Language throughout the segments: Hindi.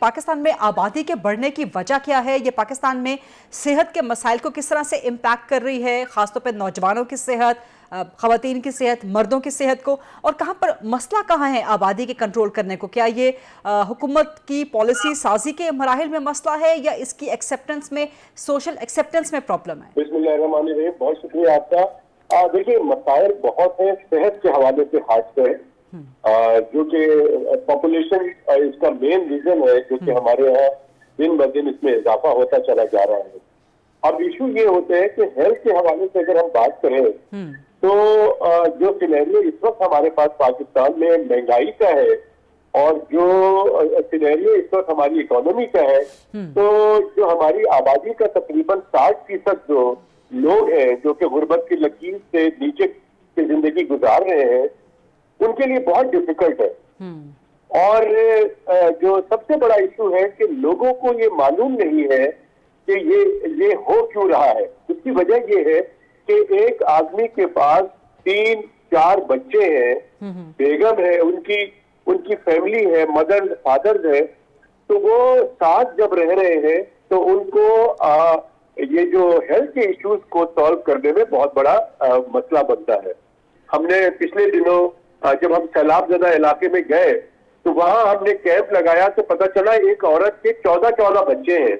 पाकिस्तान में आबादी के बढ़ने की वजह क्या है? ये पाकिस्तान में सेहत के मसाइल को किस तरह से इम्पैक्ट कर रही है, खासतौर पर नौजवानों की सेहत, खवातीन की सेहत, मर्दों की सेहत को, और कहां पर मसला कहां है आबादी के कंट्रोल करने को? क्या ये हुकूमत की पॉलिसी साजी के मराहिल में मसला है या इसकी एक्सेप्टेंस में, सोशल एक्सेप्टेंस में प्रॉब्लम है? बिस्मिल्लाहिर्रहमानिर्रहीम, बहुत शुक्रिया आपका। देखिए, मसाइल बहुत है सेहत के हवाले से, खास कर जो कि पॉपुलेशन इसका मेन रीजन है, जो कि हमारे यहाँ दिन ब दिन इसमें इजाफा होता चला जा रहा है। अब इशू ये होते हैं कि हेल्थ के हवाले से अगर हम बात करें तो जो सिनेरियो इस वक्त हमारे पास पाकिस्तान में महंगाई का है और जो सिनेरियो इस वक्त हमारी इकोनॉमी का है, तो जो हमारी आबादी का तकरीबन 60% जो लोग हैं जो कि गुर्बत की लकीर से नीचे की जिंदगी गुजार रहे हैं, उनके लिए बहुत डिफिकल्ट है। और जो सबसे बड़ा इशू है कि लोगों को ये मालूम नहीं है कि ये हो क्यों रहा है। इसकी वजह ये है कि एक आदमी के पास 3-4 बच्चे हैं, बेगम है, उनकी फैमिली है, मदर फादर है, तो वो साथ जब रह रहे हैं तो उनको ये जो हेल्थ के इश्यूज को सॉल्व करने में बहुत बड़ा मसला बनता है। हमने पिछले दिनों जब हम सैलाब ज़दा इलाके में गए तो वहां हमने कैंप लगाया तो पता चला एक औरत के 14 बच्चे हैं।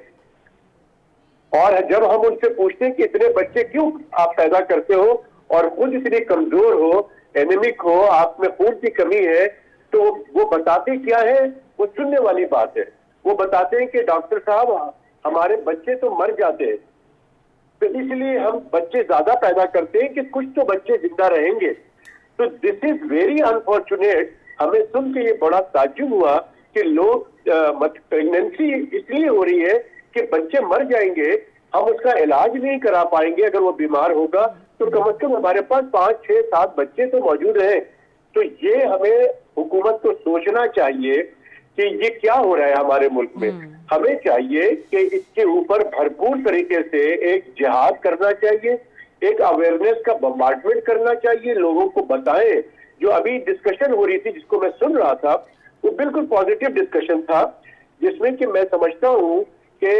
और जब हम उनसे पूछते हैं कि इतने बच्चे क्यों आप पैदा करते हो और खुद इतने कमजोर हो, एनीमिक हो, आप में खून की कमी है, तो वो बताते क्या है? वो सुनने वाली बात है। वो बताते हैं कि डॉक्टर साहब, हमारे बच्चे तो मर जाते हैं, तो इसलिए हम बच्चे ज्यादा पैदा करते हैं कि कुछ तो बच्चे जिंदा रहेंगे। तो दिस इज वेरी अनफॉर्चुनेट। हमें सुन के ये बड़ा ताज्जुब हुआ कि लोग प्रेगनेंसी इसलिए हो रही है कि बच्चे मर जाएंगे, हम उसका इलाज नहीं करा पाएंगे। अगर वो बीमार होगा तो कम से कम हमारे पास 5, 6, 7 बच्चे तो मौजूद हैं। तो ये हमें हुकूमत को सोचना चाहिए कि ये क्या हो रहा है हमारे मुल्क में। हमें चाहिए कि इसके ऊपर भरपूर तरीके से एक जिहाद करना चाहिए, एक अवेयरनेस का बम्बार्डमेंट करना चाहिए, लोगों को बताएं। जो अभी डिस्कशन हो रही थी जिसको मैं सुन रहा था, वो बिल्कुल पॉजिटिव डिस्कशन था, जिसमें कि मैं समझता हूँ कि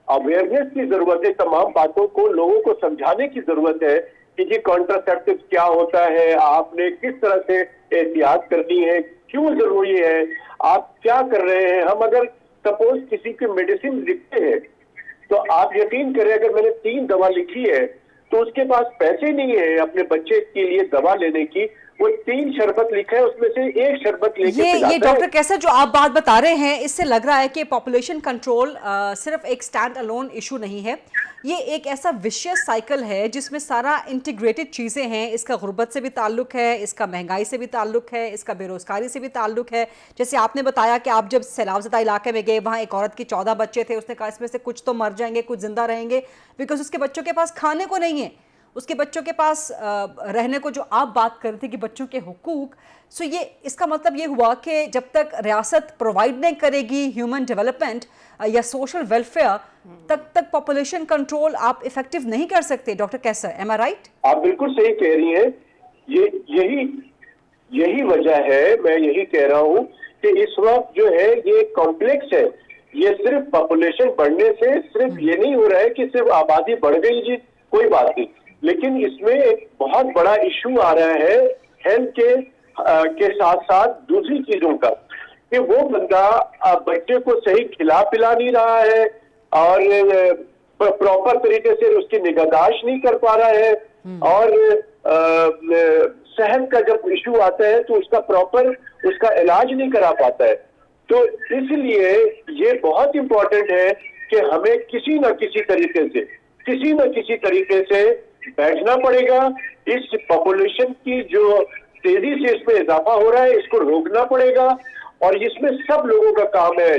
अवेयरनेस की जरूरत है। तमाम बातों को लोगों को समझाने की जरूरत है कि जी कॉन्ट्रासेप्टिव क्या होता है, आपने किस तरह से एहतियात करनी है, क्यों जरूरी है, आप क्या कर रहे हैं। हम अगर सपोज किसी की मेडिसिन लिखते हैं तो आप यकीन करें, अगर मैंने 3 दवा लिखी है तो उसके पास पैसे नहीं है अपने बच्चे के लिए दवा लेने की, वो 3 शरबत लिखा है, उसमें से 1 शरबत लेके ये डॉक्टर कैसर जो आप बात बता रहे हैं, इससे लग रहा है कि पॉपुलेशन कंट्रोल सिर्फ एक स्टैंड अलोन इशू नहीं है, ये एक ऐसा विशियस साइकिल है जिसमें सारा इंटीग्रेटेड चीज़ें हैं। इसका गुर्बत से भी ताल्लुक है, इसका महंगाई से भी ताल्लुक है, इसका बेरोजगारी से भी ताल्लुक है। जैसे आपने बताया कि आप जब सैलाबज़दा इलाके में गए, वहाँ एक औरत की 14 बच्चे थे, उसने कहा इसमें से कुछ तो मर जाएंगे, कुछ जिंदा रहेंगे, बिकॉज उसके बच्चों के पास खाने को नहीं है, उसके बच्चों के पास रहने को। जो आप बात कर रहे थे कि बच्चों के हुकूक, सो ये इसका मतलब ये हुआ कि जब तक रियासत प्रोवाइड नहीं करेगी ह्यूमन डेवलपमेंट या सोशल वेलफेयर, तक पॉपुलेशन कंट्रोल आप इफेक्टिव नहीं कर सकते। डॉक्टर कैसर, एम आई राइट? आप बिल्कुल सही कह रही हैं। यही वजह है, मैं यही कह रहा हूँ कि इस वक्त जो है ये कॉम्प्लेक्स है। ये सिर्फ पॉपुलेशन बढ़ने से सिर्फ ये नहीं हो रहा है कि सिर्फ आबादी बढ़ गई जी, कोई बात नहीं, लेकिन इसमें एक बहुत बड़ा इशू आ रहा है हेल्थ के साथ साथ दूसरी चीजों का, कि वो बंदा बच्चे को सही खिला पिला नहीं रहा है और प्रॉपर तरीके से उसकी निगहदाश्त नहीं कर पा रहा है, और सेहत का जब इशू आता है तो उसका प्रॉपर उसका इलाज नहीं करा पाता है। तो इसलिए ये बहुत इंपॉर्टेंट है कि हमें किसी न किसी तरीके से बैठना पड़ेगा। इस पॉपुलेशन की जो तेजी से इसमें इजाफा हो रहा है, इसको रोकना पड़ेगा, और इसमें सब लोगों का काम है।